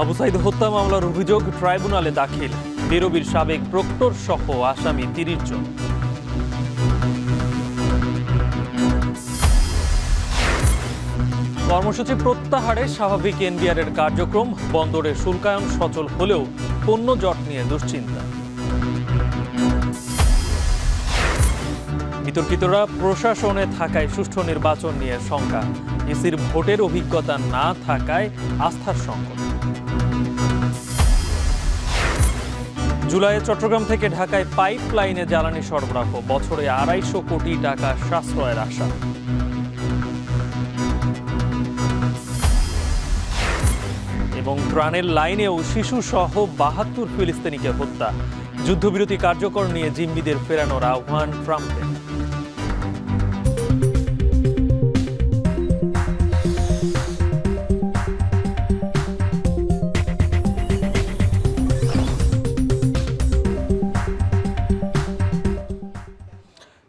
আবু সাইদ হত্যা মামলার অভিযোগ ট্রাইব্যুনালে দাখিল। বিরোবীর সাবেক প্রক্টর সহ আসামি ৩০ জন। কর্মসূচি প্রত্যাহারে স্বাভাবিক এনবিআরের কার্যক্রম। বন্দরে শুল্কায়ন সচল হলেও পণ্য জট নিয়ে দুশ্চিন্তা। বিতর্কিতরা প্রশাসনে থাকায় সুষ্ঠু নির্বাচন নিয়ে শঙ্কা। ইসির ভোটের অভিজ্ঞতা না থাকায় আস্থার সংকট। জুলাইয়ে চট্টগ্রাম থেকে ঢাকায় পাইপ লাইনে জ্বালানি সরবরাহ। বছরে ২৫০ কোটি টাকা সাশ্রয়ের আশা। এবং ত্রাণের লাইনেও শিশু সহ ৭২ ফিলিস্তিনিকে হত্যা। যুদ্ধবিরতি কার্যকর নিয়ে জিম্মিদের ফেরানোর আহ্বান ট্রাম্পের।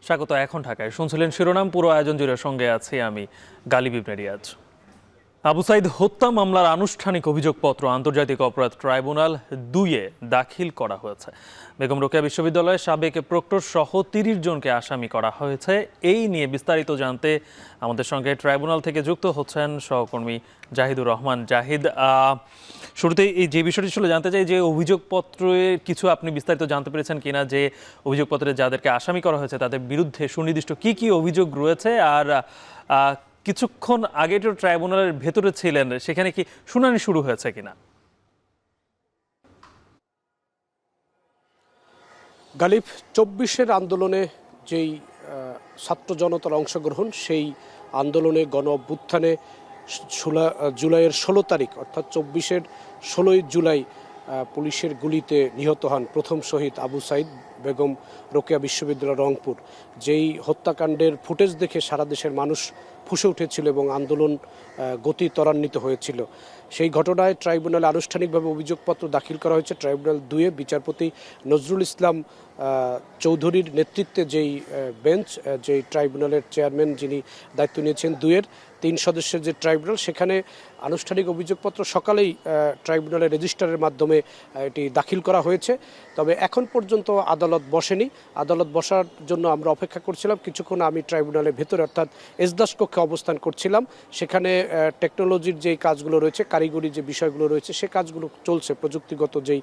স্বাগত। এখন ঢাকায় শুনছিলেন শিরোনাম, পুরো আয়োজন জুড়ে সঙ্গে আছি আমি গালিব ইবনে রিয়াজ। আবু সাইদ হত্যা মামলার আনুষ্ঠানিক অভিযোগপত্র আন্তর্জাতিক অপরাধ ট্রাইব্যুনাল ২-এ দাখিল করা হয়েছে। বেগম রোকেয়া বিশ্ববিদ্যালয়ের সাবেক প্রক্টর সহ ৩০ জনকে আসামি করা হয়েছে। এই নিয়ে বিস্তারিত জানতে আমাদের সঙ্গে ট্রাইব্যুনাল থেকে যুক্ত হচ্ছেন সহকর্মী জাহিদুর রহমান। জাহিদ, শুরুতেই এই যে বিষয়টি ছিল জানতে চাই যে অভিযোগপত্রের কিছু আপনি বিস্তারিত জানতে পেরেছেন কিনা, যে অভিযোগপত্রে যাদেরকে আসামি করা হয়েছে তাদের বিরুদ্ধে সুনির্দিষ্ট কি কি অভিযোগ রয়েছে, আর কিছুক্ষণ আগে তো ট্রাইব্যুনালের ভেতরে ছিলেন, সেখানে কি শুনানি শুরু হয়েছে কিনা? গালিব, ২৪-এর আন্দোলনে যেই ছাত্র জনতার অংশগ্রহণ, সেই আন্দোলনে গণ অভ্যুত্থানে জুলাইয়ের ১৬ তারিখ অর্থাৎ ২৪-এর ১৬ই জুলাই পুলিশের গুলিতে নিহত হন প্রথম শহীদ আবু সাইদ, বেগম রোকেয়া বিশ্ববিদ্যালয় রংপুর। যেই হত্যাকাণ্ডের ফুটেজ দেখে সারা দেশের মানুষ ফুঁসে উঠেছিল এবং আন্দোলন গতি ত্বরান্বিত হয়েছিল। সেই ঘটনায় ট্রাইব্যুনালে আনুষ্ঠানিকভাবে অভিযোগপত্র দাখিল করা হয়েছে। ট্রাইব্যুনাল ২-এ বিচারপতি নজরুল ইসলাম চৌধুরীর নেতৃত্বে যেই বেঞ্চ, যেই ট্রাইব্যুনালের চেয়ারম্যান যিনি দায়িত্ব নিয়েছেন ২-এর ৩ সদস্যের যে ট্রাইব্যুনাল, সেখানে আনুষ্ঠানিক অভিযোগপত্র সকালেই ট্রাইব্যুনালের রেজিস্ট্রারের মাধ্যমে এটি দাখিল করা হয়েছে। তবে এখন পর্যন্ত আদালত বসেনি। আদালত বসার জন্য আমরা অপেক্ষা করছিলাম। কিছুক্ষণ আমি ট্রাইব্যুনালের ভেতরে অর্থাৎ এজলাস কক্ষে অবস্থান করছিলাম। সেখানে টেকনোলজির যেই কাজগুলো রয়েছে, কারিগরি যে বিষয়গুলো রয়েছে, সে কাজগুলো চলছে, প্রযুক্তিগত যেই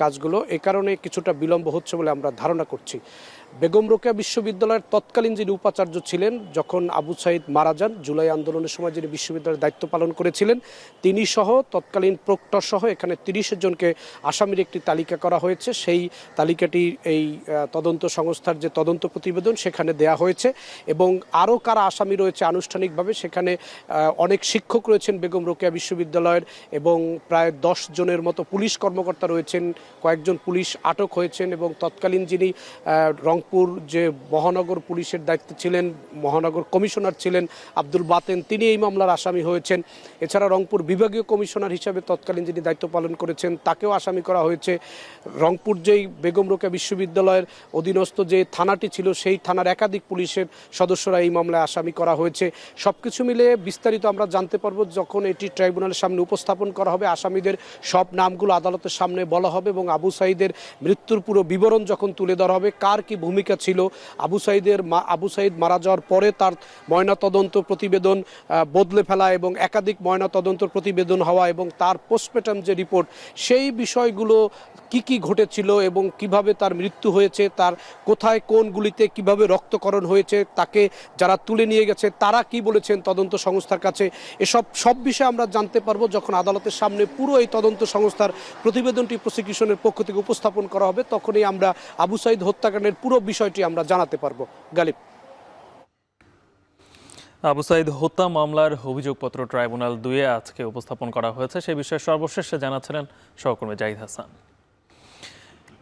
কাজগুলো, এ কারণে কিছুটা বিলম্ব হচ্ছে বলে আমরা ধারণা করছি। বেগম রোকেয়া বিশ্ববিদ্যালয়ের তৎকালীন যিনি উপাচার্য ছিলেন, যখন আবু সাইদ মারা যান, জুলাই আন্দোলনের সময় যিনি বিশ্ববিদ্যালয়ের দায়িত্ব পালন করেছিলেন, তিনি সহ তৎকালীন প্রক্টর সহ এখানে ৩০ জনকে আসামির একটি তালিকা করা হয়েছে। সেই তালিকাটি এই তদন্ত সংস্থার যে তদন্ত প্রতিবেদন, সেখানে দেয়া হয়েছে। এবং আরও কারা আসামি রয়েছে আনুষ্ঠানিকভাবে, সেখানে অনেক শিক্ষক রয়েছেন বেগম রোকেয়া বিশ্ববিদ্যালয়ের, এবং প্রায় ১০ জনের মতো পুলিশ কর্মকর্তা রয়েছেন। কয়েকজন পুলিশ আটক হয়েছেন এবং তৎকালীন যিনি রংপুর যে মহানগর পুলিশের দায়িত্বে ছিলেন, মহানগর কমিশনার ছিলেন আব্দুল বাতেন, তিনি এই মামলার আসামি হয়েছেন। এছাড়া রংপুর বিভাগীয় কমিশনার হিসাবে তৎকালীন যিনি দায়িত্ব পালন করেছেন, তাকেও আসামি করা হয়েছে। রংপুর যেই বেগম রোকেয়া বিশ্ববিদ্যালয়ের অধীনস্থ যে থানাটি ছিল, সেই থানার একাধিক পুলিশের সদস্যরা এই মামলায় আসামি করা হয়েছে। সব কিছু মিলে বিস্তারিত আমরা জানতে পারবো যখন এটি ট্রাইব্যুনালের সামনে উপস্থাপন করা হবে। আসামিদের সব নামগুলো আদালতের সামনে বলা হবে এবং আবু সাইদের মৃত্যুর পুরো বিবরণ যখন তুলে ধরা হবে, কার কি ভূমিকা ছিল, আবু সাইদ মারা যাওয়ার পরে তার ময়নাতদন্ত প্রতিবেদন বদলে ফেলা এবং একাধিক ময়নাতদন্ত প্রতিবেদন হওয়া এবং তার পোস্টমর্টম যে রিপোর্ট, সেই বিষয়গুলো কি কি ঘটেছিল এবং কিভাবে তার মৃত্যু হয়েছে, তার কোথায় কোন গুলিতে কিভাবে রক্তকরণ হয়েছে, তাকে যারা তুলে নিয়ে গেছে তারা কি বলেছেন তদন্ত সংস্থার কাছে, সব বিষয়ে আমরা জানতে পারবো যখন আদালতের সামনে পুরো এই তদন্ত সংস্থার প্রতিবেদনটি প্রসিকিউশনের পক্ষ থেকে উপস্থাপন করা হবে। তখনই আমরা আবু সাইদ হত্যাকাণ্ডের পুরো বিষয়টি আমরা জানাতে পারবো। গালিব, আবু সাইদ হত্যা মামলার অভিযোগপত্র ট্রাইব্যুনাল ২-এ আজকে উপস্থাপন করা হয়েছে। সেই বিষয়ে সর্বশেষ জানাচ্ছিলেন সহকর্মী জাহিদ হাসান।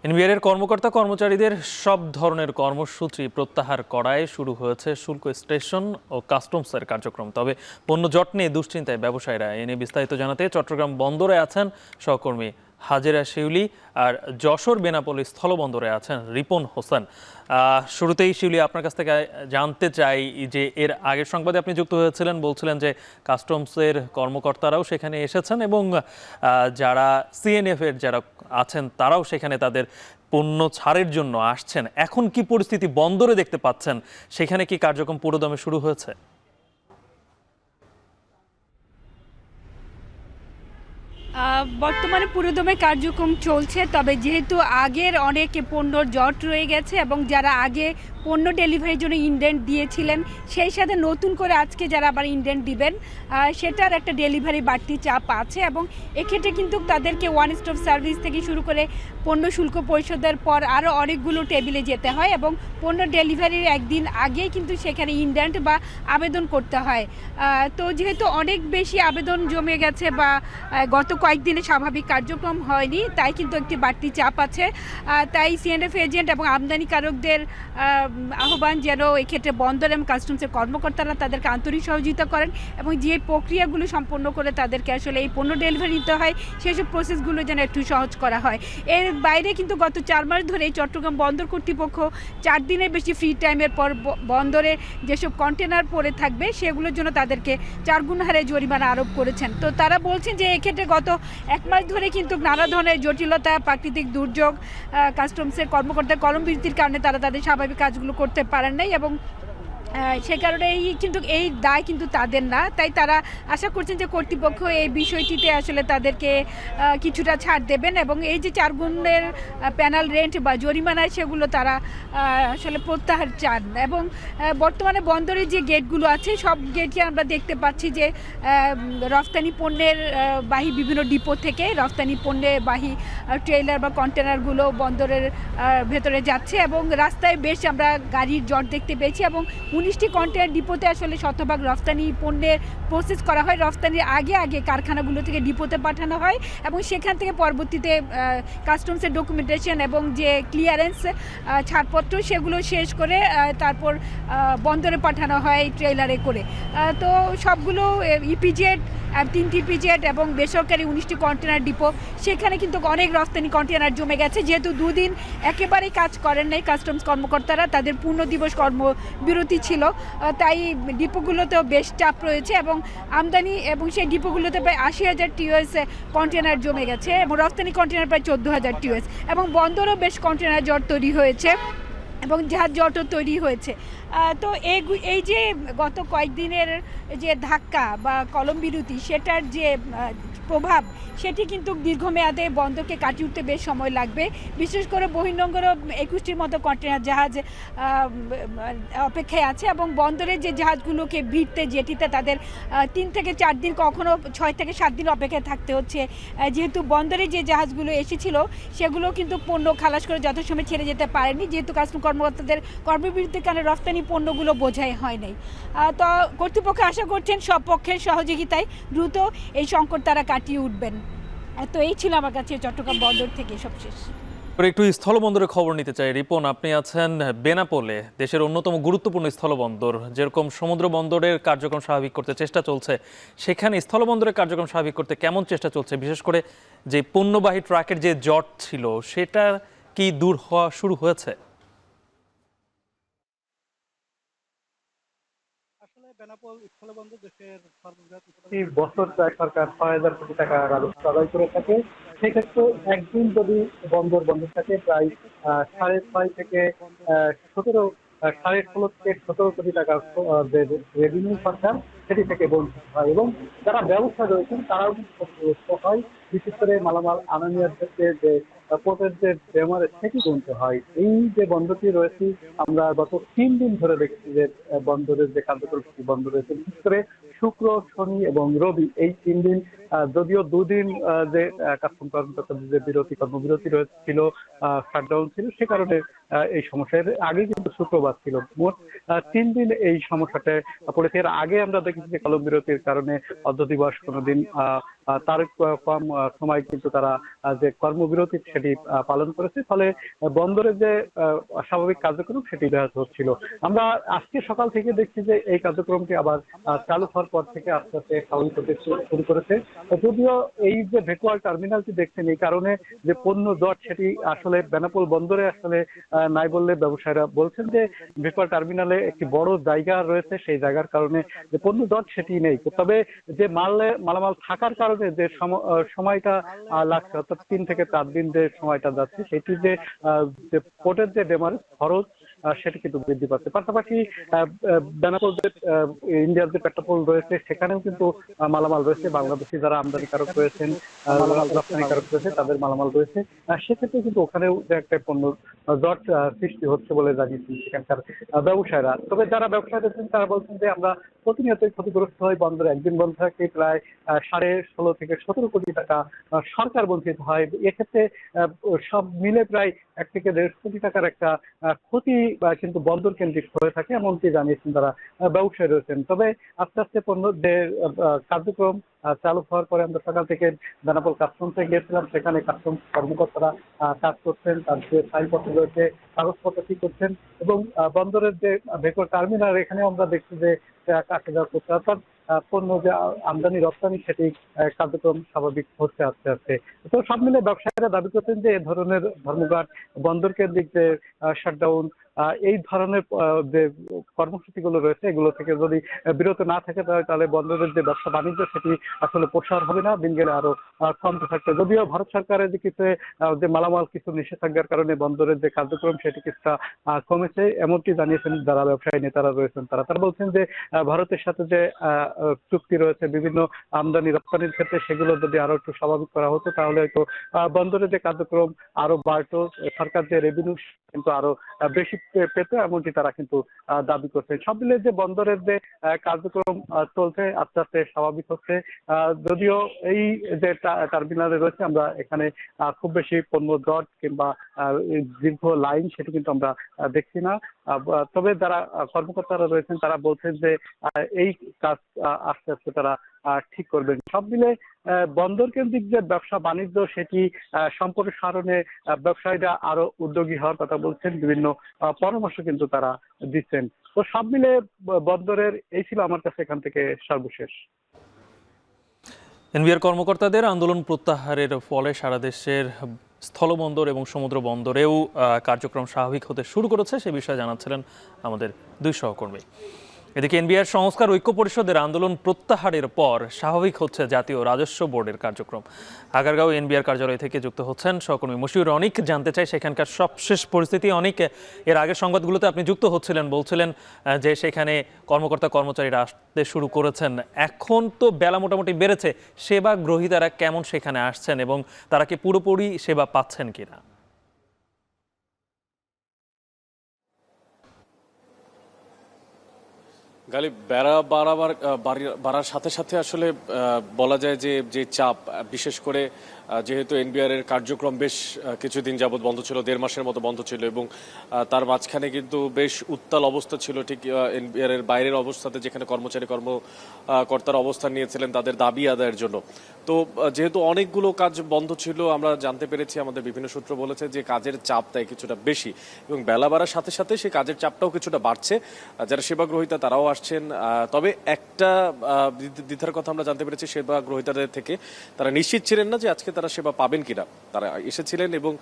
এনবিআরের কর্মকর্তা কর্মচারীদের সব ধরনের কর্মসূচি প্রত্যাহার করায় শুরু হয়েছে শুল্ক স্টেশন ও কাস্টমসের কার্যক্রম। তবে পণ্য জট নিয়ে দুশ্চিন্তায় ব্যবসায়ীরা। এ নিয়ে বিস্তারিত জানাতে চট্টগ্রাম বন্দরে আছেন সহকর্মী হাজেরা শিউলি, আর যশোর বেনাপোল স্থলবন্দরে আছেন রিপন হোসেন। শুরুতেই শিউলি, আপনার কাছ থেকে জানতে চাই যে এর আগের সংবাদে আপনি যুক্ত হয়েছিলেন, বলছিলেন যে কাস্টমসের কর্মকর্তারাও সেখানে এসেছেন এবং যারা সিএনএফ এর যারা আছেন তারাও সেখানে তাদের পণ্য ছাড়ের জন্য আসছেন। এখন কি পরিস্থিতি বন্দরে দেখতে পাচ্ছেন? সেখানে কি কার্যক্রম পুরোদমে শুরু হয়েছে? বর্তমানে পুরোদমে কার্যক্রম চলছে, তবে যেহেতু আগের অনেক পণ্যর জট রয়ে গেছে এবং যারা আগে পণ্য ডেলিভারির জন্য ইনডেন্ট দিয়েছিলেন সেই সাথে নতুন করে আজকে যারা আবার ইনডেন্ট দিবেন সেটার একটা ডেলিভারি বাড়তি চাপ আছে এবং এক্ষেত্রে কিন্তু তাদেরকে ওয়ান স্টপ সার্ভিস থেকে শুরু করে পণ্য শুল্ক পরিশোধের পর আরও অনেকগুলো টেবিলে যেতে হয় এবং পণ্য ডেলিভারির একদিন আগেই কিন্তু সেখানে ইনডেন্ট বা আবেদন করতে হয়। তো যেহেতু অনেক বেশি আবেদন জমে গেছে বা গত কয়েকদিনে স্বাভাবিক কার্যক্রম হয়নি, তাই কিন্তু একটি বাড়তি চাপ আছে। তাই সিএনএফ এজেন্ট এবং আমদানিকারকদের আহ্বান যেন এক্ষেত্রে বন্দর এবং কাস্টমসের কর্মকর্তারা তাদেরকে আন্তরিক সহযোগিতা করেন এবং যে প্রক্রিয়াগুলো সম্পন্ন করে তাদেরকে আসলে এই পণ্য ডেলিভারি নিতে হয় সেসব প্রসেসগুলো যেন একটু সহজ করা হয়। এর বাইরে কিন্তু গত 4 মাস ধরে চট্টগ্রাম বন্দর কর্তৃপক্ষ 4 দিনের বেশি ফ্রি টাইমের পর বন্দরে যেসব কন্টেনার পড়ে থাকবে সেগুলোর জন্য তাদেরকে 4 গুণ হারে জরিমানা আরোপ করেছেন। তো তারা বলছেন যে এক্ষেত্রে গত 1 মাস ধরে কিন্তু নানা ধরনের জটিলতা, প্রাকৃতিক দুর্যোগ, কাস্টমসের কর্মকর্তার কর্মবিরতির কারণে তারা তাদের স্বাভাবিক কাজগুলো করতে পারেন নাই এবং সে কারণে এই দায় কিন্তু তাদের না। তাই তারা আশা করছেন যে কর্তৃপক্ষ এই বিষয়টিতে আসলে তাদেরকে কিছুটা ছাড় দেবেন এবং এই যে 4 গুণের প্যানাল রেন্ট বা জরিমানা সেগুলো তারা আসলে প্রত্যাহার চান। এবং বর্তমানে বন্দরের যে গেটগুলো আছে সব গেটই আমরা দেখতে পাচ্ছি যে রফতানি পণ্যের বাহী বিভিন্ন ডিপো থেকে রফতানি পণ্যের বাহী ট্রেলার বা কন্টেনারগুলো বন্দরের ভেতরে যাচ্ছে এবং রাস্তায় বেশ আমরা গাড়ির জট দেখতে পেয়েছি এবং 19টি কন্টেনার ডিপোতে আসলে শতভাগ রফতানি পণ্যের প্রসেস করা হয়। রফতানির আগে কারখানাগুলো থেকে ডিপোতে পাঠানো হয় এবং সেখান থেকে পরবর্তীতে কাস্টমসের ডকুমেন্টেশন এবং যে ক্লিয়ারেন্স ছাড়পত্র সেগুলো শেষ করে তারপর বন্দরে পাঠানো হয় ট্রেলারে করে। তো সবগুলো ইপিজেড, 3টি ইপিজেড এবং বেসরকারি 19টি কন্টেনার ডিপো, সেখানে কিন্তু অনেক রফতানি কন্টেনার জমে গেছে। যেহেতু 2 দিন একেবারেই কাজ করেন নাই কাস্টমস কর্মকর্তারা, তাদের পূর্ণ দিবস কর্মবিরতি ছিল, তাই ডিপোগুলোতেও বেশ চাপ রয়েছে এবং আমদানি এবং সেই ডিপোগুলোতে প্রায় 80,000 টিওএস কন্টেনার জমে গেছে এবং রফতানি কন্টেনার প্রায় 14,000 টিওএস এবং বন্দরও বেশ কন্টেনার জট তৈরি হয়েছে এবং জাহাজ জটও তৈরি হয়েছে। তো এই যে গত কয়েকদিনের যে ধাক্কা বা কলম বিরতি সেটার যে প্রভাব সেটি কিন্তু দীর্ঘমেয়াদে বন্দরকে কাটিয়ে উঠতে বেশ সময় লাগবে। বিশেষ করে বহির্নোঙর 21টির মতো কন্টেনার জাহাজ অপেক্ষায় আছে এবং বন্দরের যে জাহাজগুলোকে ভিড়তে জেটিতে তাদের 3 থেকে 4 দিন, কখনো 6 থেকে 7 দিন অপেক্ষায় থাকতে হচ্ছে। যেহেতু বন্দরে যে জাহাজগুলো এসেছিল সেগুলো কিন্তু পণ্য খালাস করে যথাসময়ে ছেড়ে যেতে পারেনি, যেহেতু কাস্টম কর্মকর্তাদের কর্মবিরতির কারণে রফতানি পণ্যগুলো বোঝাই হয় নাই। তো কর্তৃপক্ষ আশা করছেন সব পক্ষের সহযোগিতায় দ্রুত এই সংকট তারা কাটিয়ে উঠবেন। তো এই ছিল আমার কাছে চট্টগ্রাম বন্দর থেকে সবশেষ। একটু স্থলবন্দরের খবর নিতে চাই। রিপন, আপনি আছেন বেনাপোলে, দেশের অন্যতম গুরুত্বপূর্ণ স্থলবন্দর। যেরকম সমুদ্র বন্দরের কার্যক্রম স্বাভাবিক করতে চেষ্টা চলছে, সেখানে স্থলবন্দরের কার্যক্রম স্বাভাবিক করতে কেমন চেষ্টা চলছে? বিশেষ করে যে পণ্যবাহী ট্রাকের যে জট ছিল সেটা কি দূর হওয়া শুরু হয়েছে? বেনাপোল স্থলবন্দর দেশের সর্ববৃহৎ বছর সরকার 6,000 কোটি টাকা রাজস্ব আদায় করে থাকে। সেক্ষেত্রে একদিন যদি বন্দর বন্ধ থাকে প্রায় 6.5 থেকে 17 16.5 থেকে 17 কোটি টাকা রেভিনিউ সরকার সেটি থেকে বঞ্চিত হয় এবং যারা ব্যবসা রয়েছেন তারাও কিন্তু ক্ষতিগ্রস্ত হয়। বিশেষ করে মালামাল আনানিয়ার ক্ষেত্রে যে পোর্টের যে ডেমারেজ সেটি গুনতে হয়। এই যে বন্দরটি রয়েছে আমরা গত 3 দিন ধরে দেখছি যে বন্দরের যে কার্যক্রম বন্ধ রয়েছে। বিশেষ করে শুক্র, শনি এবং রবি এই 3 দিন, যদিও 2 দিন যে কাস্টম কর্মকর্তাদের যে কর্মবিরতি ছিল, শাটডাউন ছিল, সে কারণে এই সমস্যার আগে কিন্তু শুক্রবার ছিল। মোট 3 দিন এই সমস্যাটা পড়েছে। এর আগে আমরা দেখেছি যে কলম বিরতির কারণে অর্ধ দিবস কোনোদিন তার কম সময় কিন্তু তারা যে কর্মবিরতি সেটি পালন করেছে, ফলে বন্দরের যে স্বাভাবিক কার্যক্রম সেটি ব্যাহত হচ্ছিল। আমরা আজকে সকাল থেকে দেখছি যে এই কার্যক্রমটি আবার চালু হওয়ার পর থেকে আস্তে আস্তে স্বাভাবিক হতে শুরু করেছে। যদিও এই যে ভেকুয়াল টার্মিনালটি দেখছেন, এই কারণে যে পণ্য জট সেটি আসলে বেনাপোল বন্দরে আসলে নাই বললে ব্যবসায়ীরা বলছেন যে ভেকুয়াল টার্মিনালে একটি বড় জায়গা রয়েছে, সেই জায়গার কারণে যে পণ্য জট সেটি নেই। তবে যে মালামাল থাকার কারণে যে সময়টা লাগছে, অর্থাৎ 3 থেকে 4 দিন যে সময়টা যাচ্ছে, সেটি যে পোর্টের যে ডেমারেজ খরচ সেটি কিন্তু বৃদ্ধি পাচ্ছে। পাশাপাশি বেনাপোল যে ইন্ডিয়ার যে পেট্রোপোল রয়েছে সেখানেও কিন্তু মালামাল রয়েছে, বাংলাদেশি যারা আমদানিকারক রয়েছেন, রপ্তানিকারক রয়েছে, তাদের মালামাল রয়েছে। সেক্ষেত্রে কিন্তু ওখানেও যে একটা পণ্য জট সৃষ্টি হচ্ছে বলে জানিয়েছেন সেখানকার ব্যবসায়ীরা। তবে যারা ব্যবসায়ী রয়েছেন তারা বলছেন যে আমরা প্রতিনিয়তই ক্ষতিগ্রস্ত হই, বন্দরে একদিন বন্ধ থাকে প্রায় 16.5 থেকে 17 কোটি টাকা সরকার বঞ্চিত হয়। এক্ষেত্রে সব মিলে প্রায় 1 থেকে 1.5 কোটি টাকার একটা ক্ষতি কিন্তু বন্দর কেন্দ্রিক হয়ে থাকে, এমনটি জানিয়েছেন তারা ব্যবসায়ী রয়েছেন। তবে আস্তে আস্তে পণ্য যে কার্যক্রম চালু হওয়ার পরে আমরা সকাল থেকে বেনাপোল কাস্টমসে গিয়েছিলাম, সেখানে কাস্টমস কর্মকর্তারা কাজ করছেন, তার যে ফাইলপত্র রয়েছে কাগজপত্র ঠিক করছেন, এবং বন্দরের যে ভেকর টার্মিনাল এখানেও আমরা দেখছি যে কাছে যাওয়া করছে, অর্থাৎ পণ্য যে আমদানি রপ্তানি সেটি কার্যক্রম স্বাভাবিক হচ্ছে আস্তে আস্তে। তো সব মিলে ব্যবসায়ীরা দাবি করছেন যে এ ধরনের ধর্মঘট, বন্দর কেন্দ্রিক যে শাটডাউন, এই ধরনের যে কর্মসূচিগুলো রয়েছে এগুলো থেকে যদি বিরত না থাকে তাহলে বন্দরের যে ব্যবসা বাণিজ্য সেটি আসলে প্রসার হবে না, দিন গেলে আরো কমতে থাকবে। যদিও ভারত সরকারের যে কিছু যে মালামাল কিছু নিষেধাজ্ঞার কারণে বন্দরের যে কার্যক্রম সেটি কিছুটা কমেছে, এমনটি জানিয়েছেন যারা ব্যবসায়ী নেতারা রয়েছেন। তারা বলছেন যে ভারতের সাথে যে চুক্তি রয়েছে বিভিন্ন আমদানি রপ্তানির ক্ষেত্রে, সেগুলো যদি আরো একটু স্বাভাবিক করা হতো তাহলে হয়তো বন্দরের যে কার্যক্রম আরো বাড়তো, সরকার যে রেভিনিউ কিন্তু আরো বেশি পেত, এমনটি তারা কিন্তু দাবি করছে। সব মিলে যে বন্দরের যে কার্যক্রম চলছে আস্তে আস্তে স্বাভাবিক হচ্ছে। যদিও এই যে টার্মিনালে রয়েছে আমরা এখানে খুব বেশি পণ্য জট কিংবা দীর্ঘ লাইন সেটি কিন্তু আমরা দেখছি না। তবে যারা কর্মকর্তারা রয়েছেন তারা বলছেন যে এই কাজ আস্তে আস্তে তারা ঠিক করবেন। সব মিলে বন্দর কেন্দ্রিক যে ব্যবসা বাণিজ্য সেটি সম্প্রসারণে ব্যবসায়ীরা আরো উদ্যোগী হওয়ার কথা বলছেন, বিভিন্ন পরামর্শ কিন্তু তারা দিচ্ছেন। তো সব মিলে বন্দরের এই ছিল আমার কাছে এখান থেকে সর্বশেষ। এনবিআর কর্মকর্তাদের আন্দোলন প্রত্যাহারের ফলে সারা দেশের স্থলবন্দর এবং সমুদ্র বন্দরেও কার্যক্রম স্বাভাবিক হতে শুরু করেছে, সে বিষয়ে জানাচ্ছিলেন আমাদের 2 সহকর্মী। এদিকে এনবিআর সংস্কার ঐক্য পরিষদের আন্দোলন প্রত্যাহারের পর স্বাভাবিক হচ্ছে জাতীয় রাজস্ব বোর্ডের কার্যক্রম। আগারগাঁও এনবিআর কার্যালয় থেকে যুক্ত হচ্ছেন সহকর্মী মশিউর অনিক। জানতে চাই সেখানকার সবশেষ পরিস্থিতি। অনেক এর আগের সংবাদগুলোতে আপনি যুক্ত হচ্ছিলেন, বলছিলেন যে সেখানে কর্মকর্তা কর্মচারীরা আসতে শুরু করেছেন। এখন তো বেলা মোটামুটি বেড়েছে, সেবা গ্রহীতারা কেমন সেখানে আসছেন এবং তারা কি পুরোপুরি সেবা পাচ্ছেন কিনা? গালিব, বাড়ার সাথে সাথে আসলে বলা যায় যে চাপ, বিশেষ করে যেহেতু এনবিআর এর কার্যক্রম বেশ কিছুদিন যাবৎ বন্ধ ছিল, 1.5 মাসের মতো বন্ধ ছিল, এবং তার মাঝখানে কিন্তু বেশ উত্তাল অবস্থা ছিল ঠিক এনবিআর এর বাইরের অবস্থাতে, যেখানে কর্মকর্তারা অবস্থান নিয়েছিলেন তাদের দাবি আদায়ের জন্য। তো যেহেতু অনেকগুলো কাজ বন্ধ ছিল, আমরা জানতে পেরেছি, আমাদের বিভিন্ন সূত্র বলেছে যে কাজের চাপ তাই কিছুটা বেশি, এবং বেলা বাড়ার সাথে সাথে সেই কাজের চাপটাও কিছুটা বাড়ছে। যারা সেবা গ্রহীতা তারাও আসছেন, তবে একটা দ্বিধার কথা আমরা জানতে পেরেছি সেবা গ্রহীতাদের থেকে, তারা নিশ্চিত ছিলেন না যে আজকে তারা সেবা পাবেন কিনা। তারা এসেছিলেন এবং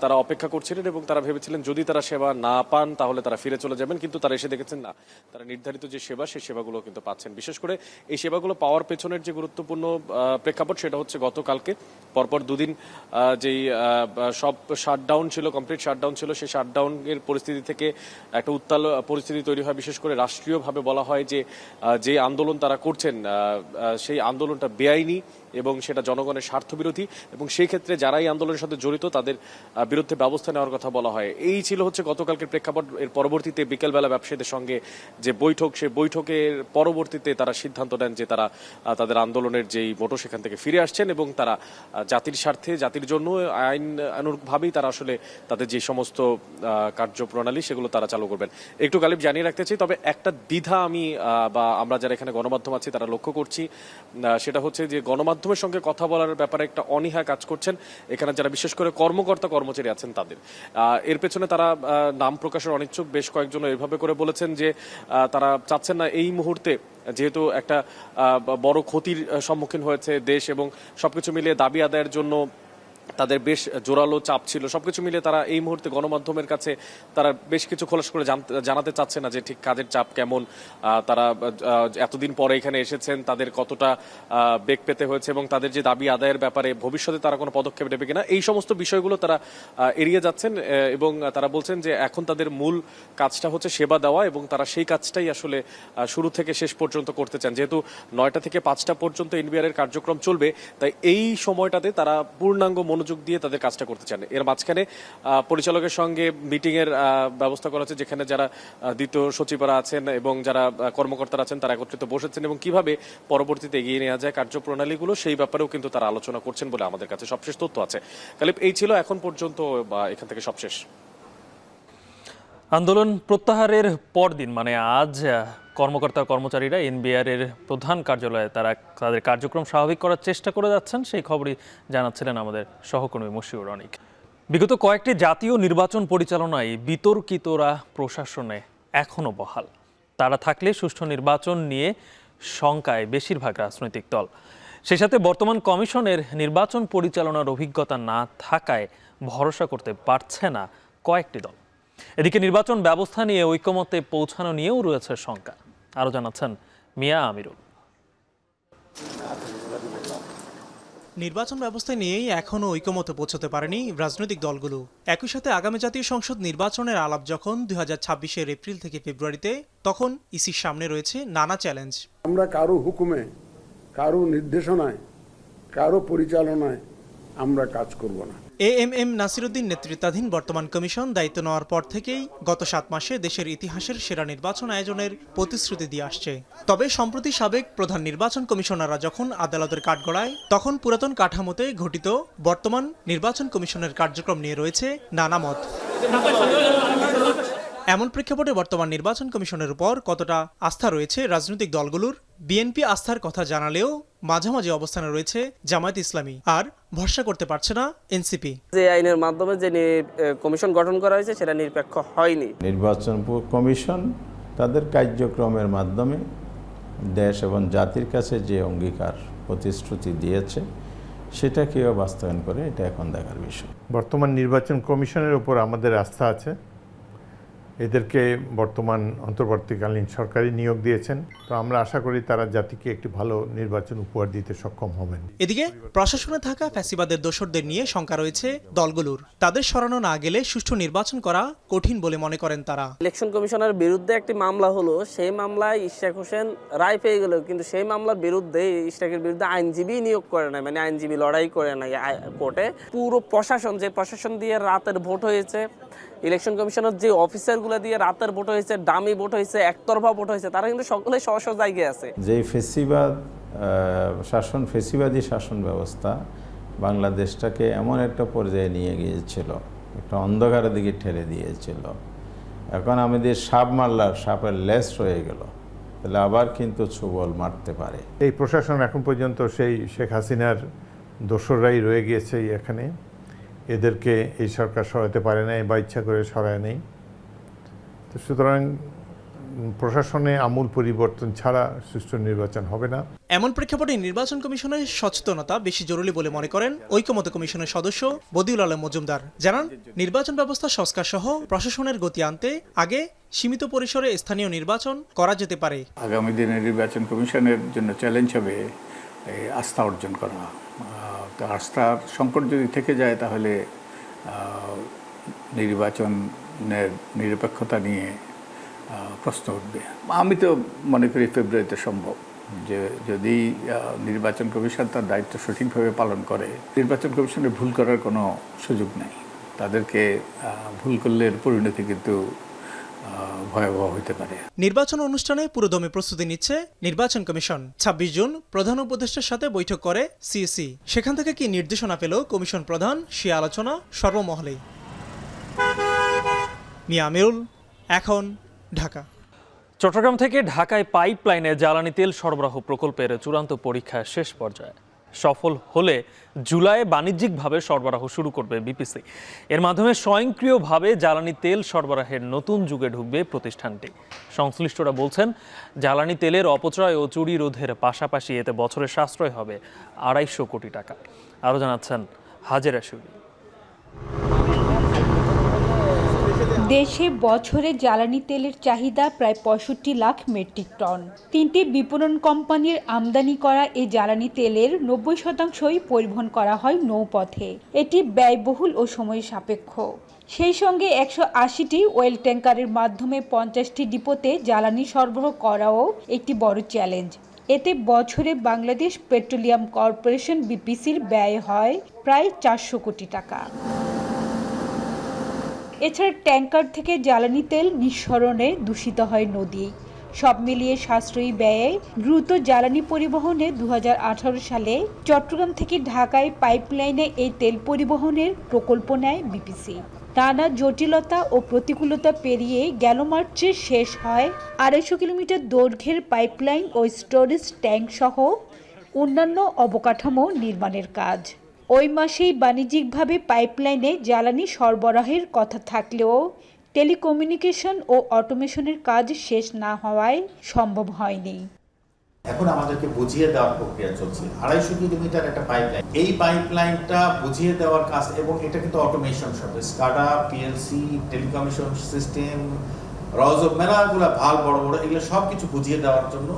তারা অপেক্ষা করছিলেন, এবং তারা ভেবেছিলেন যদি তারা সেবা না পান তাহলে তারা ফিরে চলে যাবেন, কিন্তু তারা এসে দেখেছেন না, তারা নির্ধারিত যে সেবা সেই সেবাগুলো কিন্তু পাচ্ছেন। বিশেষ করে এই সেবাগুলো পাওয়ার পেছনের যে গুরুত্বপূর্ণ প্রেক্ষাপট সেটা হচ্ছে গতকালকে পরপর 2 দিন যেই সব শাটডাউন ছিল, কমপ্লিট শাটডাউন ছিল, সেই শাটডাউনের পরিস্থিতি থেকে একটা উত্তাল পরিস্থিতি তৈরি হয়। বিশেষ করে রাষ্ট্রীয়ভাবে বলা হয় যে আন্দোলন তারা করছেন সেই আন্দোলনটা বেআইনি এবং সেটা জনগণের স্বার্থবিরোধী, এবং সেই ক্ষেত্রে যারা এই আন্দোলনের সাথে জড়িত তাদের বিরুদ্ধে ব্যবস্থা নেওয়ার কথা বলা হয়। এই ছিল হচ্ছে গতকালকের প্রেক্ষাপট। এর পরবর্তীতে বিকেলবেলা ব্যবসায়ীদের সঙ্গে যে বৈঠক, সেই বৈঠকের পরবর্তীতে তারা সিদ্ধান্ত নেন যে তারা তাদের আন্দোলনের যেই মোটো সেখান থেকে ফিরে আসছেন, এবং তারা জাতির স্বার্থে, জাতির জন্য আইনানুগভাবেই তারা আসলে তাদের যে সমস্ত কার্যপ্রণালী সেগুলো তারা চালু করবেন। একটু গালিব জানিয়ে রাখতে চাই, তবে একটা দ্বিধা আমি বা আমরা যারা এখানে গণমাধ্যম আছি তারা লক্ষ্য করছি, সেটা হচ্ছে যে গণমাধ্যম গণমাধ্যমের সঙ্গে কথা বলার ব্যাপারে একটা অনীহা কাজ করছেন এখানে যারা বিশেষ করে কর্মকর্তা কর্মচারী আছেন তাদের। এর পেছনে তারা নাম প্রকাশের অনিচ্ছুক, বেশ কয়েকজন এভাবে করে বলেছেন যে তারা চাচ্ছেন না এই মুহূর্তে, যেহেতু একটা বড় ক্ষতির সম্মুখীন হয়েছে দেশ এবং সবকিছু মিলিয়ে দাবি আদায়ের জন্য তাদের বেশ জোরালো চাপ ছিল, সবকিছু মিলে তারা এই মুহূর্তে গণমাধ্যমের কাছে তারা বেশ কিছু খোলাস করে জানাতে চাচ্ছে না যে ঠিক কাজের চাপ কেমন, তারা এতদিন পরে এখানে এসেছেন, তাদের কতটা বেগ পেতে হয়েছে এবং তাদের যে দাবি আদায়ের ব্যাপারে ভবিষ্যতে তারা কোনো পদক্ষেপ নেবে কিনা, এই সমস্ত বিষয়গুলো তারা এড়িয়ে যাচ্ছেন এবং তারা বলছেন যে এখন তাদের মূল কাজটা হচ্ছে সেবা দেওয়া এবং তারা সেই কাজটাই আসলে শুরু থেকে শেষ পর্যন্ত করতে চান। যেহেতু 9টা থেকে 5টা পর্যন্ত এনবিআর এর কার্যক্রম চলবে, তাই এই সময়টাতে তারা পূর্ণাঙ্গ মনোযোগ দিয়ে তাদের কাজটা করতে চান। এর মাঝখানে পরিচালকের সঙ্গে মিটিং এর ব্যবস্থা করা হচ্ছে, যেখানে যারা দ্বিতীয় সচিবরা আছেন এবং যারা কর্মকর্তারা আছেন তারা একত্রিত বসেছেন এবং কিভাবে পরবর্তীতে এগিয়ে নেওয়া যায় কার্যপ্রণালীগুলো সেই ব্যাপারেও কিন্তু তারা আলোচনা করছেন বলে আমাদের কাছে সবশেষ তথ্য আছে। কালিব, এই ছিল এখন পর্যন্ত এখান থেকে সবশেষ। আন্দোলন প্রত্যাহারের পরদিন মানে আজ কর্মকর্তা কর্মচারীরা এনবিআর এর প্রধান কার্যালয়ে তারা তাদের কার্যক্রম স্বাভাবিক করার চেষ্টা করে যাচ্ছেন, সেই খবরই জানাচ্ছিলেন আমাদের সহকর্মী মশিউর অনিক। বিগত কয়েকটি জাতীয় নির্বাচন পরিচালনায় বিতর্কিতরা প্রশাসনে এখনও বহাল। তারা থাকলে সুষ্ঠু নির্বাচন নিয়ে শঙ্কায় বেশিরভাগ রাজনৈতিক দল। সেই সাথে বর্তমান কমিশনের নির্বাচন পরিচালনার অভিজ্ঞতা না থাকায় ভরসা করতে পারছে না কয়েকটি দল। এদিকে নির্বাচন ব্যবস্থা নিয়ে ঐকমত্যে পৌঁছানো নিয়েও রয়েছে শঙ্কা। আরও জানাচ্ছেন মিয়া আমিরুল। নির্বাচন ব্যবস্থা নিয়েই এখনও ঐকমত্যে পৌঁছতে পারেনি রাজনৈতিক দলগুলো। একই সাথে আগামী জাতীয় সংসদ নির্বাচনের আলাপ যখন 2026-এর এপ্রিল থেকে ফেব্রুয়ারিতে, তখন ইসির সামনে রয়েছে নানা চ্যালেঞ্জ। আমরা কারো হুকুমে, কারো নির্দেশনায়, কারো পরিচালনায় আমরা কাজ করব না। এএমএম নাসিরউদ্দিন নেতৃত্বাধীন বর্তমান কমিশন দায়িত্ব নেওয়ার পর থেকেই গত 7 মাসে দেশের ইতিহাসের সেরা নির্বাচন আয়োজনের প্রতিশ্রুতি দিয়ে আসছে। তবে সম্প্রতি সাবেক প্রধান নির্বাচন কমিশনাররা যখন আদালতের কাঠগড়ায়, তখন পুরাতন কাঠামোতে ঘটিত বর্তমান নির্বাচন কমিশনের কার্যক্রম নিয়ে রয়েছে নানা মত। এমন প্রেক্ষাপটে বর্তমান নির্বাচন কমিশনের উপর কতটা আস্থা রয়েছে রাজনৈতিক দলগুলোর? বিএনপি আস্থার কথা জানালেও মাঝামাঝি অবস্থানে রয়েছে জামায়াত ইসলামী, আর ভরসা করতে পারছে না এনসিপি। যে আইনের মাধ্যমে যে কমিশন গঠন করা হয়েছে সেটা নিরপেক্ষ হয়নি। নির্বাচন কমিশন তাদের কার্যক্রমের মাধ্যমে দেশ এবং জাতির কাছে যে অঙ্গীকার প্রতিশ্রুতি দিয়েছে সেটাকেও বাস্তবায়ন করে, এটা এখন দেখার বিষয়। বর্তমান নির্বাচন কমিশনের উপর আমাদের আস্থা আছে। এদেরকে বর্তমান অন্তর্বর্তীকালীন সরকারি নিয়োগ দিয়েছেন, তো আমরা আশা করি তারা জাতিকে একটি ভালো নির্বাচন উপহার দিতে সক্ষম হবেন। এদিকে প্রশাসনে থাকা ফ্যাসিবাদের দোসরদের নিয়ে শঙ্কা রয়েছে দলগুলোর। তাদের সরানো না গেলে সুষ্ঠু নির্বাচন করা কঠিন বলে মনে করেন তারা। ইলেকশন কমিশনের বিরুদ্ধে একটি মামলা হলো, সেই মামলায় ইশরাক হোসেন রায় পেয়ে গেল, কিন্তু সেই মামলার বিরুদ্ধে ইশরাকের বিরুদ্ধে আইনজীবী নিয়োগ করে নাই, মানে আইনজীবী লড়াই করে নাই কোর্টে। পুরো প্রশাসন, যে প্রশাসন দিয়ে রাতের ভোট হয়েছে, ইলেকশন কমিশনের যে অফিসারগুলো দিয়ে রাতের ভোট হয়েছে, ডামি ভোট হয়েছে, একতরফা ভোট হয়েছে, তারা কিন্তু সকলে স্ব স্ব জায়গায় আছে। যে ফেসিবাদী শাসন ব্যবস্থা বাংলাদেশটাকে এমন একটা পর্যায়ে নিয়ে গিয়েছিল, একটা অন্ধকারের দিকে ঠেলে দিয়েছিল। এখন আমাদের সাপ মারলার সাপের লেস রয়ে গেল, তাহলে আবার কিন্তু ছুবল মারতে পারে। এই প্রশাসন এখন পর্যন্ত সেই শেখ হাসিনার দোসররাই রয়ে গিয়েছে এখানে। এদেরকে এই সরকার সরাতে পারে নাই বা ইচ্ছা করে সরায় নেই। তো সুতরাং প্রশাসনে আমূল পরিবর্তন ছাড়া সুষ্ঠু নির্বাচন হবে না। এমন প্রেক্ষাপটে নির্বাচন কমিশনের সচেতনতা বেশি জরুরি বলে মনে করেন ঐকমত্য কমিশনের সদস্য বদিউল আলম মজুমদার। জানান, নির্বাচন ব্যবস্থা সংস্কার সহ প্রশাসনের গতি আনতে আগে সীমিত পরিসরে স্থানীয় নির্বাচন করা যেতে পারে। আগামী দিনে নির্বাচন কমিশনের জন্য চ্যালেঞ্জ হবে আস্থা অর্জন করা। আস্থার সংকট যদি থেকে যায় তাহলে নির্বাচনের নিরপেক্ষতা নিয়ে প্রশ্ন উঠবে। আমি তো মনে করি ফেব্রুয়ারিতে সম্ভব, যে যদি নির্বাচন কমিশন তার দায়িত্ব সঠিকভাবে পালন করে। নির্বাচন কমিশনের ভুল করার কোনো সুযোগ নেই, তাদেরকে ভুল করলে পরিণতি কিন্তু ভয়াবহ হতে পারে। নির্বাচন অনুষ্ঠানে পুরোদমে প্রস্তুতি নিচ্ছে নির্বাচন কমিশন। 26 জুন প্রধান উপদেষ্টার সাথে বৈঠক করে সিএসি। সেখান থেকে কি নির্দেশনা পেল কমিশন প্রধান, সে আলোচনা সর্বমহলে। মিয়া আমিরুল, এখন ঢাকা। চট্টগ্রাম থেকে ঢাকায় পাইপলাইনে জ্বালানি তেল সরবরাহ প্রকল্পের চূড়ান্ত পরীক্ষা শেষ পর্যায়ে। সফল হলে জুলাইয়ে বাণিজ্যিকভাবে সরবরাহ শুরু করবে বিপিসি। এর মাধ্যমে স্বয়ংক্রিয়ভাবে জ্বালানি তেল সরবরাহের নতুন যুগে ঢুকবে প্রতিষ্ঠানটি। সংশ্লিষ্টরা বলছেন, জ্বালানি তেলের অপচয় ও চুরি রোধের পাশাপাশি এতে বছরে সাশ্রয় হবে 250 কোটি টাকা। আরও জানাচ্ছেন হাজেরা শিউলি। দেশে বছরে জ্বালানি তেলের চাহিদা প্রায় 65 লাখ মেট্রিক টন। 3টি বিপণন কোম্পানির আমদানি করা এই জ্বালানি তেলের 90% পরিবহন করা হয় নৌপথে। এটি ব্যয়বহুল ও সময় সাপেক্ষ। সেই সঙ্গে 180টি ওয়েল ট্যাঙ্কারের মাধ্যমে 50টি ডিপোতে জ্বালানি সরবরাহ করাও একটি বড় চ্যালেঞ্জ। এতে বছরে বাংলাদেশ পেট্রোলিয়াম কর্পোরেশন বিপিসির ব্যয় হয় প্রায় 400 কোটি টাকা। এছাড়া ট্যাঙ্কার থেকে জ্বালানি তেল নিঃসরণে দূষিত হয় নদী। সব মিলিয়ে সাশ্রয়ী ব্যয়ে দ্রুত জ্বালানি পরিবহনে 2018 সালে চট্টগ্রাম থেকে ঢাকায় পাইপলাইনে এই তেল পরিবহনের প্রকল্প নেয় বিপিসি। নানা জটিলতা ও প্রতিকূলতা পেরিয়ে গেল মার্চে শেষ হয় 250 কিলোমিটার দৈর্ঘ্যের পাইপলাইন ও স্টোরেজ ট্যাঙ্ক সহ অন্যান্য অবকাঠামো নির্মাণের কাজ। ওই মাসেই বাণিজ্যিকভাবে পাইপলাইনে জ্বালানি সরবরাহের কথা থাকলেও টেলিকমিউনিকেশন ও অটোমেশনের কাজ শেষ না হওয়ায় সম্ভব হয়নি। এখন আমাদেরকে বুঝিয়ে দেওয়ার প্রক্রিয়া চলছে। 250 কিলোমিটার একটা পাইপলাইন, এই পাইপলাইনটা বুঝিয়ে দেওয়ার কাজ, এবং এটা কিন্তু অটোমেশন সব, স্কাডা, পিএলসি, টেলিকমিউনিকেশন সিস্টেম, রজব, মেলাগুলা ভাল বড় বড়, এগুলো সব কিছু বুঝিয়ে দেওয়ার জন্য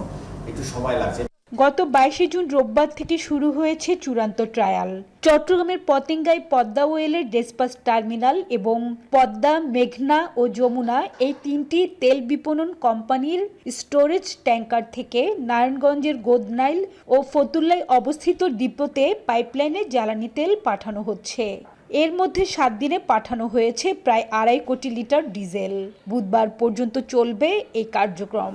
একটু সময় লাগছে। গত 22 জুন রোববার থেকে শুরু হয়েছে চূড়ান্ত ট্রায়াল। চট্টগ্রামের পতেঙ্গায় পদ্মা ওয়েলের ডেসপাস টার্মিনাল এবং পদ্মা, মেঘনা ও যমুনা এই 3টি তেল বিপণন কোম্পানির স্টোরেজ ট্যাঙ্কার থেকে নারায়ণগঞ্জের গোদনাইল ও ফতুল্লায় অবস্থিত ডিপোতে পাইপলাইনে জ্বালানি তেল পাঠানো হচ্ছে। এর মধ্যে 7 দিনে পাঠানো হয়েছে প্রায় 2.5 কোটি লিটার ডিজেল। বুধবার পর্যন্ত চলবে এই কার্যক্রম।